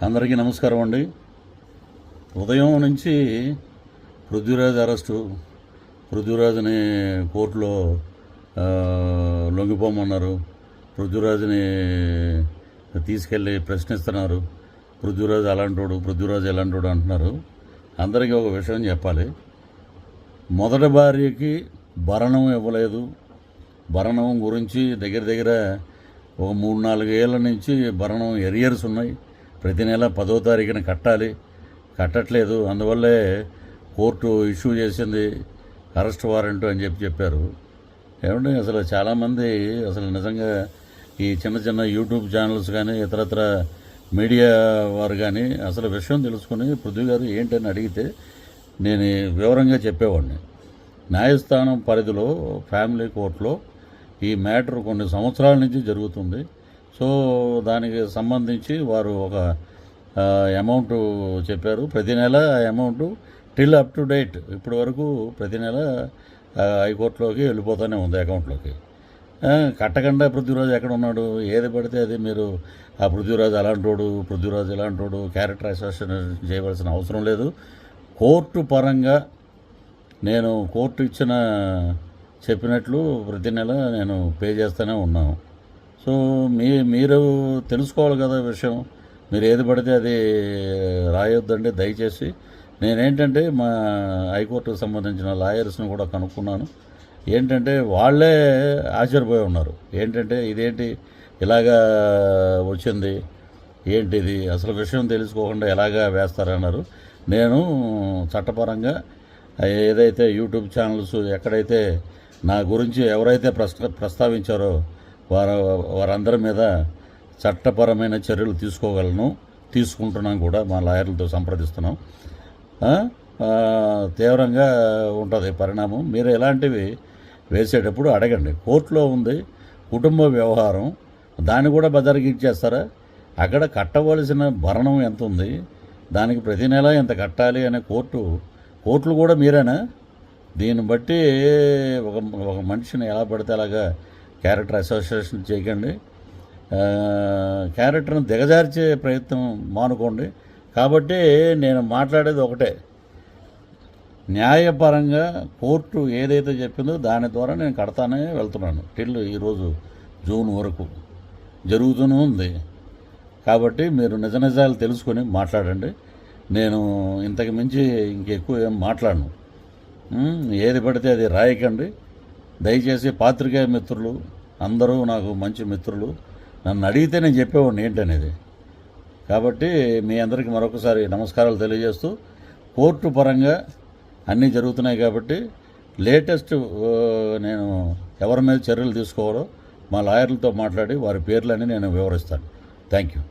అందరికీ నమస్కారం అండి. ఉదయం నుంచి పృథ్వీరాజ్ అరెస్టు, పృథ్వీరాజ్ని కోర్టులో లొంగిపోమన్నారు, పృథ్వీరాజ్ని తీసుకెళ్ళి ప్రశ్నిస్తున్నారు. పృథ్వీరాజ్ అలాంటోడు, పృథ్వీరాజ్ ఎలాంటోడు అంటున్నారు. అందరికీ ఒక విషయం చెప్పాలి. మొదటి భార్యకి భరణం ఇవ్వలేదు. భరణం గురించి దగ్గర ఒక 3-4 ఏళ్ళ నుంచి భరణం ఎరియర్స్ ఉన్నాయి. ప్రతి నెల 10వ తారీఖున కట్టాలి, కట్టట్లేదు. అందువల్లే కోర్టు ఇష్యూ చేసింది అరెస్ట్ వారెంట్ అని చెప్పారు. ఏమంటే అసలు చాలామంది అసలు నిజంగా ఈ చిన్న యూట్యూబ్ ఛానల్స్ కానీ ఇతరత్ర మీడియా వారు కానీ అసలు విషయం తెలుసుకుని పృథ్వీ గారు ఏంటని అడిగితే నేను వివరంగా చెప్పేవాడిని. న్యాయస్థానం పరిధిలో ఫ్యామిలీ కోర్టులో ఈ మ్యాటర్ కొన్ని సంవత్సరాల నుంచి జరుగుతుంది. సో దానికి సంబంధించి వారు ఒక అమౌంట్ చెప్పారు. ప్రతి నెల amount till up to date ఇప్పటి వరకు ప్రతి నెల హైకోర్టులోకి వెళ్ళిపోతూనే ఉంది అకౌంట్లోకి. కట్టకుండా పృథ్వీరాజ్ ఎక్కడ ఉన్నాడు? ఏది పడితే అది మీరు ఆ పృథ్వీరాజ్ అలాంటోడు, పృథ్వీరాజ్ ఇలాంటోడు క్యారెక్టర్ అసోసియేషన్ చేయవలసిన అవసరం లేదు. కోర్టు పరంగా నేను కోర్టు చెప్పినట్లు ప్రతి నెల నేను పే చేస్తూనే ఉన్నాను. సో మీరు తెలుసుకోవాలి కదా విషయం. మీరు ఏది పడితే అది రాయొద్దండి దయచేసి. నేనేంటంటే మా హైకోర్టుకు సంబంధించిన లాయర్స్ని కూడా కనుక్కున్నాను. ఏంటంటే వాళ్ళే ఆశ్చర్యపోయి ఉన్నారు. ఏంటంటే ఇదేంటి ఇలాగా వచ్చింది, ఏంటిది అసలు విషయం తెలుసుకోకుండా ఎలాగా వేస్తారన్నారు. నేను చట్టపరంగా ఏదైతే యూట్యూబ్ ఛానల్స్ ఎక్కడైతే నా గురించి ఎవరైతే ప్రస్తావించారో వారందరి మీద చట్టపరమైన చర్యలు తీసుకుంటున్నాం కూడా. మా లాయర్లతో సంప్రదిస్తున్నాం. తీవ్రంగా ఉంటుంది పరిణామం. మీరు ఎలాంటివి వేసేటప్పుడు అడగండి. కోర్టులో ఉంది కుటుంబ వ్యవహారం, దాన్ని కూడా బజారుకి ఇచ్చేస్తారా? అక్కడ కట్టవలసిన భరణం ఎంత ఉంది, దానికి ప్రతి నెల ఎంత కట్టాలి అనే కోర్టులు కూడా మీరేనా? దీన్ని బట్టి ఒక మనిషిని ఎలా పడితే అలాగా క్యారెక్టర్ అసోసియేషన్ చేయకండి. క్యారెక్టర్ను దిగజార్చే ప్రయత్నం మానుకోండి. కాబట్టి నేను మాట్లాడేది ఒకటే, న్యాయపరంగా కోర్టు ఏదైతే చెప్పిందో దాని ద్వారా నేను కడతానే వెళ్తున్నాను. టిల్ ఈరోజు జూన్ వరకు జరుగుతూనే ఉంది. కాబట్టి మీరు నిజాలు తెలుసుకొని మాట్లాడండి. నేను ఇంతకు మించి ఇంకెక్కువ ఏం మాట్లాడను. ఏది పడితే అది రాయకండి దయచేసి. పాత్రికేయ మిత్రులు అందరూ నాకు మంచి మిత్రులు. నన్ను అడిగితే నేను చెప్పేవాడిని ఏంటనేది. కాబట్టి మీ అందరికీ మరొకసారి నమస్కారాలు తెలియజేస్తూ, కోర్టు పరంగా అన్నీ జరుగుతున్నాయి కాబట్టి లేటెస్ట్ నేను ఎవరి మీద చర్యలు తీసుకోవాలో మా లాయర్లతో మాట్లాడి వారి పేర్లన్నీ నేను వివరిస్తాను. Thank you.